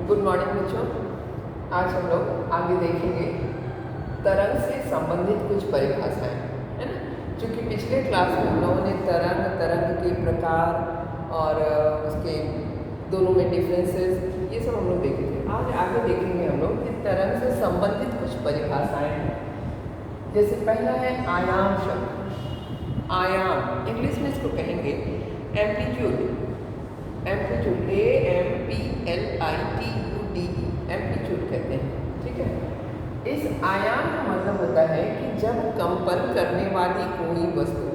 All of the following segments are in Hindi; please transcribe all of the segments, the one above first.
गुड मॉर्निंग बच्चों। आज हम लोग आगे देखेंगे तरंग से संबंधित कुछ परिभाषाएं, है ना। क्योंकि पिछले क्लास में हम लोगों ने तरंग के प्रकार और उसके दोनों में डिफरेंसेस ये सब हम लोग देखे थे। आज आगे देखेंगे हम लोग कि तरंग से संबंधित कुछ परिभाषाएं हैं। जैसे पहला है आयाम शब्द। आयाम इंग्लिश में इसको कहेंगे एम्पलीट्यूड। एम्पलीट्यूड AMPLITUDE एम्पलीट्यूड कहते हैं, ठीक है। इस आयाम का मतलब होता है कि जब कंपन करने वाली कोई वस्तु,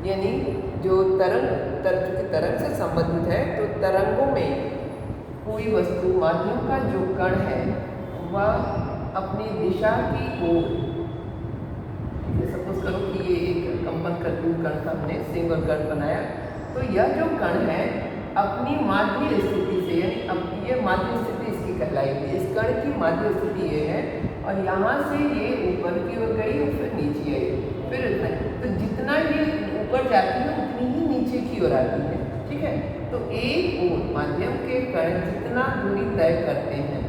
यानी जो तरंग से संबंधित है, तो तरंगों में कोई वस्तु माध्यम का जो कण है वह अपनी दिशा की ओर, सपोज करो कि ये एक कंपन करती हुई कण का हमने सिंगल कण बनाया, तो यह जो कण है अपनी माध्य स्थिति से, यानी अब ये माध्य स्थिति इसकी कहलाएगी। इस कण की माध्य स्थिति ये है और यहाँ से ये ऊपर की ओर गई और फिर नीचे आई, फिर इतना, तो जितना ये ऊपर जाती है उतनी ही नीचे की ओर आती है, ठीक है। तो एक ओर माध्यम के कण जितना दूरी तय करते हैं,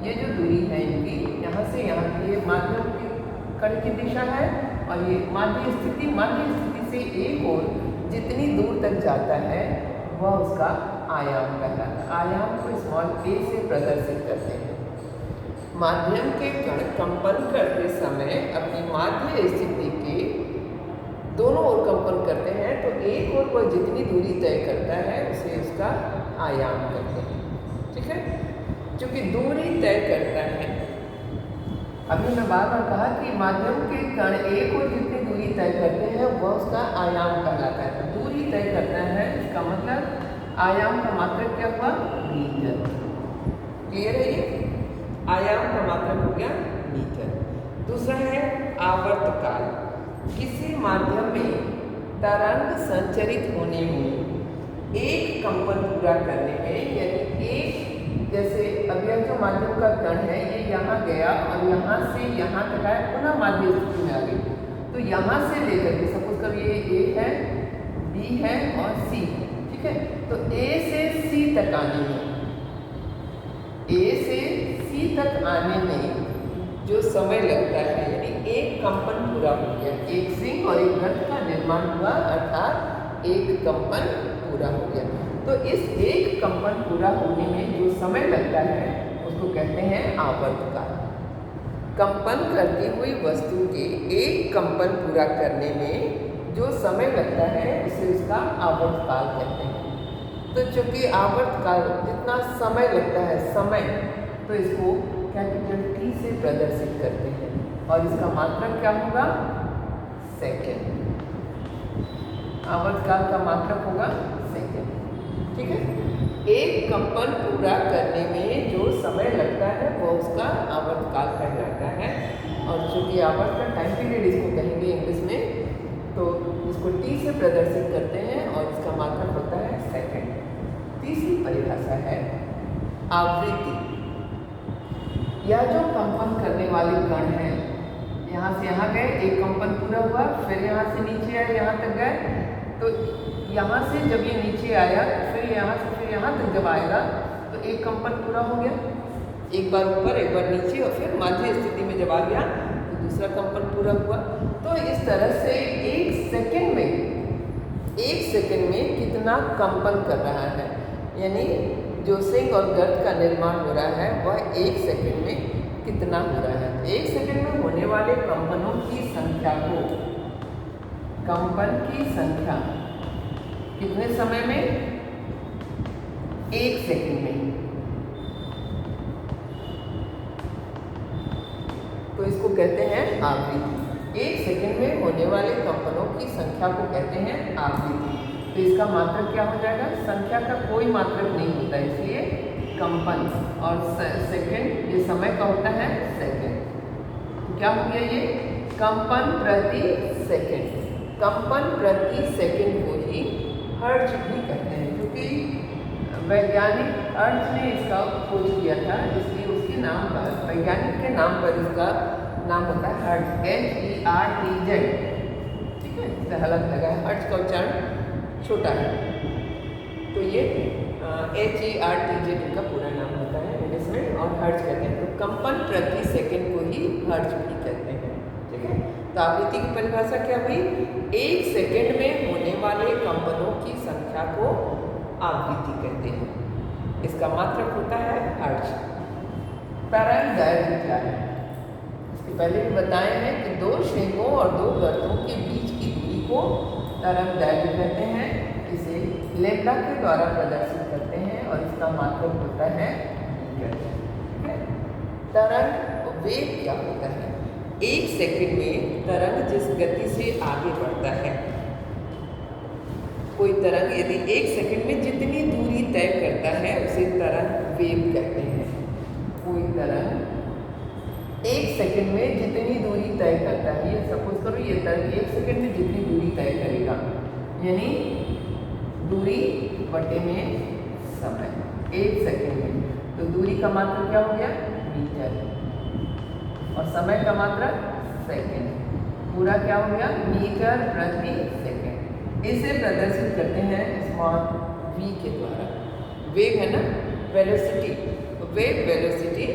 ये जो दूरी है इनकी, यहाँ से यहाँ की ये माध्यम के कण की दिशा है और ये माध्य स्थिति से एक ओर जितनी दूर तक जाता है वह उसका आयाम कहलाता है। आयाम को स्मॉल a से प्रदर्शित करते हैं। माध्यम के कण कंपन करते समय अपनी माध्य स्थिति के दोनों ओर कंपन करते हैं, तो एक ओर पर जितनी दूरी तय करता है उसे उसका आयाम कहते हैं, ठीक है। क्योंकि दूरी तय करता है, अभी मैं बार बार कहा कि माध्यम के कण एक ओर जितनी दूरी तय करते हैं वह उसका आयाम कहलाता है। दूरी तय करता है, इसका मतलब आयाम का मात्रक क्या हुआ? मीटर। क्लियर है ये? आयाम का मात्रक हो गया मीटर। दूसरा है आवर्तकाल। किसी माध्यम में तरंग संचरित होने में एक कंपन पूरा करने में, यानी एक, जैसे अब यह जो माध्यम का कण है ये यहाँ गया और यहाँ से यहाँ तक आया, पुनः माध्य स्थिति में आ गई, तो यहाँ से लेकर के सपोज कर ये A है, B है और C है, ठीक है। तो A से C तक आने में, A से C तक आने में जो समय लगता है, यानी एक कंपन पूरा हो गया, एक सिंह और एक गर्त का निर्माण हुआ, अर्थात एक कंपन पूरा हो गया। तो इस एक कंपन पूरा होने में जो समय लगता है उसको कहते हैं आवर्तकाल। कंपन करती हुई वस्तु के एक कंपन पूरा करने में जो समय लगता है उसे उसका आवर्तकाल कहते हैं। तो चूंकि आवर्तकाल जितना समय लगता है समय, तो इसको कैपिटल T से प्रदर्शित करते हैं और इसका मात्रक क्या होगा? सेकेंड। आवर्तकाल का मात्रक होगा सेकेंड, ठीक है। एक कंपन पूरा करने में जो समय लगता है वो उसका आवर्तकाल कहलाता है। और चूंकि आवर्त का टाइम पीरियड इसको कहेंगे इंग्लिश में, तो इसको T से प्रदर्शित करते हैं और इसका मात्रक होता है सेकेंड। तीसरी परिभाषा है आवृत्ति। यह जो कंपन करने वाले कण है, यहाँ से यहाँ गए, एक कंपन पूरा हुआ, फिर यहाँ से नीचे आए, यहाँ तक गए, तो यहाँ से जब ये नीचे आया तो फिर यहाँ से फिर यहाँ तक जब आएगा तो एक कंपन पूरा हो गया, एक बार ऊपर एक बार नीचे, और फिर माध्य स्थिति में जब आ गया तो दूसरा कंपन पूरा हुआ। तो इस तरह से एक सेकंड में कितना कंपन कर रहा है, यानी जो सिंह और गर्त का निर्माण हो रहा है वह एक सेकंड में कितना हो रहा है। एक सेकंड में होने वाले कंपनों की संख्या को, कंपन की संख्या कितने समय में? एक सेकंड में। तो इसको कहते हैं आवृत्ति। एक सेकंड में होने वाले कंपनों की संख्या को कहते हैं आवृत्ति। तो इसका मात्रक क्या हो जाएगा? संख्या का कोई मात्रक नहीं होता, इसलिए कंपन, और सेकंड ये समय का होता है सेकंड। क्या हो गया ये? कंपन प्रति सेकंड। कंपन प्रति सेकंड को ही हर्ट्ज भी कहते हैं, क्योंकि वैज्ञानिक हर्ट्ज ने इसका खोज किया था, इसलिए उसके नाम पर, वैज्ञानिक के नाम पर इसका नाम होता है हर्ट्ज, HERTZ, ठीक है। इससे हलक लगा है, हर्ट्ज का उच्चारण छोटा है। तो ये HERTZ इनका पूरा नाम होता है इंग्लिश में, और हर्ट्ज कहते हैं। तो कंपन प्रति सेकंड को ही हर्ट्ज भी कहते हैं, ठीक है। तो आवृत्ति की परिभाषा क्या हुई? एक सेकंड में होने वाले कंपनों की संख्या को आवृत्ति कहते हैं। इसका मात्रक होता है हर्ट्ज। तरंग दैर्घ्य क्या है? इसके पहले भी बताए हैं कि दो श्रृंगों और दो गर्तों के बीच की दूरी को तरंग दैर्घ्य कहते हैं। इसे लैम्ब्डा के द्वारा प्रदर्शित करते हैं और इसका मात्रक होता है मीटर। तरंग वेग क्या होता है? एक सेकंड में तरंग जिस गति से आगे बढ़ता है, कोई तरंग यदि एक सेकंड में जितनी दूरी तय करता है उसे तरंग वेग कहते हैं। कोई तरंग एक सेकंड में जितनी दूरी तय करता है, ये सपोज करो ये तरंग एक सेकंड में जितनी दूरी तय करेगा, यानी दूरी बटे में समय, एक सेकंड में, तो दूरी का मात्रक क्या हो गया? मीटर, और समय का मात्रक सेकंड, पूरा क्या हो गया? मीटर प्रति सेकंड। इसे प्रदर्शित करते हैं स्मॉल v के द्वारा। वेग है ना, वेलोसिटी, वेग वेलोसिटी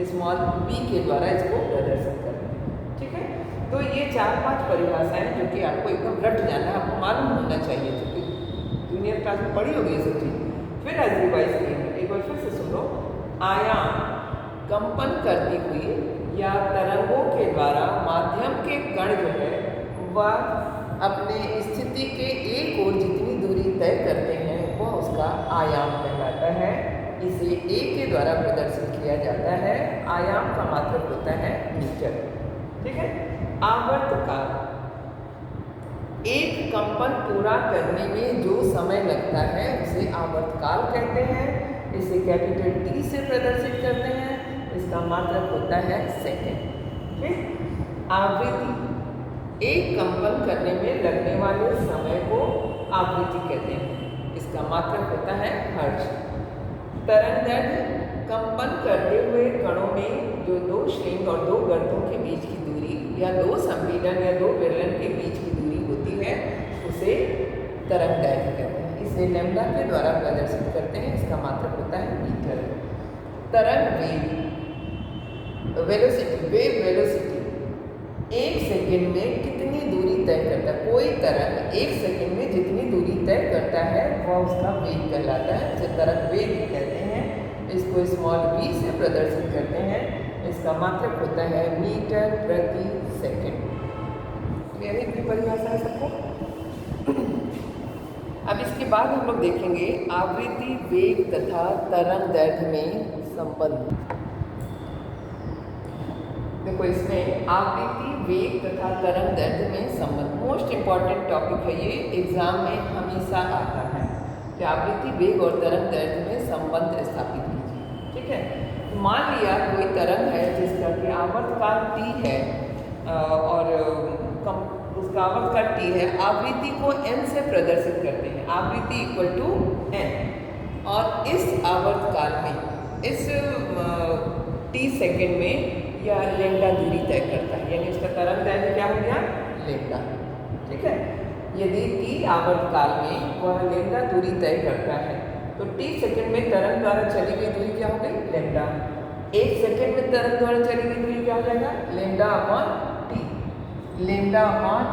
स्मॉल v के द्वारा इसको प्रदर्शित करते हैं, ठीक है। तो ये 4-5 परिभाषाएं जो कि आपको एकदम रट जाना है, आपको मालूम होना चाहिए, क्योंकि जूनियर क्लास में पढ़ी होगी ये सब चीज़। फिर आज रिवाइज करेंगे, एक बार फिर से सुनो। आयाम कंपन करती हुई या तरंगों के द्वारा माध्यम के कण जो है वह अपने स्थिति के एक ओर जितनी दूरी तय करते हैं वह उसका आयाम कहलाता है। इसे a के द्वारा प्रदर्शित किया जाता है। आयाम का मात्रक होता है मीटर, ठीक है। आवर्तकाल, एक कंपन पूरा करने में जो समय लगता है उसे आवर्तकाल कहते हैं। इसे कैपिटल T से प्रदर्शित करते हैं। इसका मात्रक होता है सेकंड, ठीक। आवृत्ति, एक कंपन करने में लगने वाले समय को आवृत्ति कहते हैं। इसका मात्रक होता है हर्ट्ज। तरंग दैर्घ्य, कंपन करते हुए कणों में जो दो श्रृंग और दो गर्तों के बीच की दूरी या दो संपीड़न या दो बेलन के बीच की दूरी होती है उसे तरंग दैर्घ्य कहते हैं। इसे लैम्ब्डा के द्वारा प्रदर्शित करते हैं। इसका मात्रक होता है मीटर। तरंग वेग, वेलोसिटी, वेग वेलोसिटी, एक सेकंड में कितनी दूरी तय करता है? कोई तरंग एक सेकंड में जितनी दूरी तय करता है वह उसका वेग कहलाता है, जिसे तरंग वेग कहते हैं। इसको स्मॉल v से प्रदर्शित करते हैं। इसका मात्रक होता है मीटर प्रति सेकंड। ये भी परिभाषा है सबको। अब इसके बाद हम लोग देखेंगे आवृत्ति, वेग तथा तरंग दैर्घ्य में संबंध। देखो इसमें आवृत्ति, वेग तथा तरंग दैर्घ्य में संबंध मोस्ट इंपॉर्टेंट टॉपिक है। ये एग्जाम में हमेशा आता है कि आवृत्ति, वेग और तरंग दैर्घ्य में संबंध स्थापित कीजिए, ठीक है। तो मान लिया कोई तरंग है जिसका कि आवर्तकाल t है और उसका आवर्तकाल t है। आवृत्ति को n से प्रदर्शित करते हैं, आवृत्ति इक्वल टू n, और इस आवर्तकाल में इस t सेकेंड में या लैम्ब्डा दूरी तय करता है, यानी उसका तरंग दैर्घ्य क्या हो गया? लैम्ब्डा, ठीक है। यदि t आवर्तकाल में वह लैम्ब्डा दूरी तय करता है तो t सेकंड में तरंग द्वारा चली गई दूरी क्या हो गई? लैम्ब्डा। एक सेकंड में तरंग द्वारा चली गई दूरी क्या हो जाएगा? Lambda upon t, lambda upon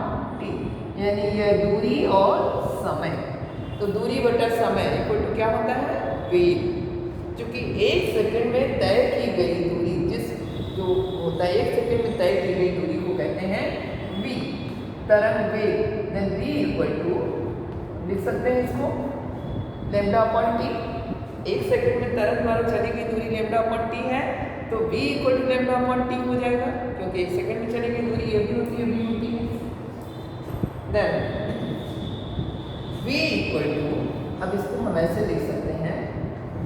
t, यानी यह दूरी और समय। तो दूरी बटा समय इक्वल टू क्या होता है? वेग। क्योंकि एक सेकंड में तय की गई दूरी जो होता है, एक सेकंड में तय की गई दूरी को कहते हैं v, तरंग वेग। देन v इक्वल टू, लिख सकते हैं इसको लैम्ब्डा अपॉन t। एक सेकंड में तरंग द्वारा चली गई दूरी लैम्ब्डा अपॉन t है, तो v equal to lambda upon t हो जाएगा, क्योंकि एक सेकंड में चली गई दूरी ये भी होती है, v होती है। देन v इक्वल टू, अब इसको हम ऐसे लिख सकते हैं,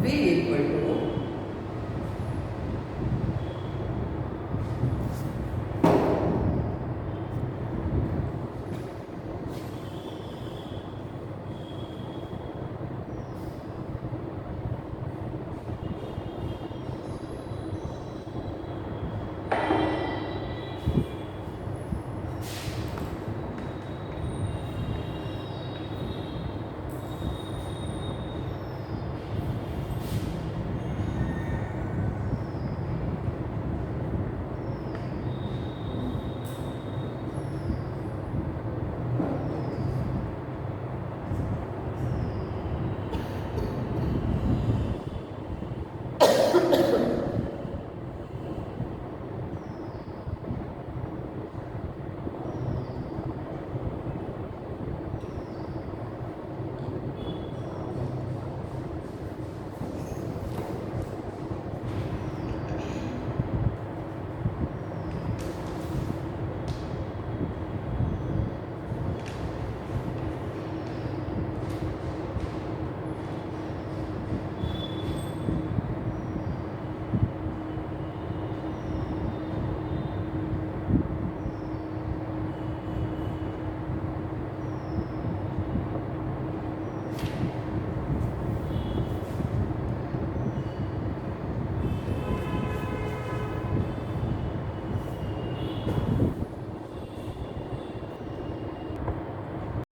v इक्वल टू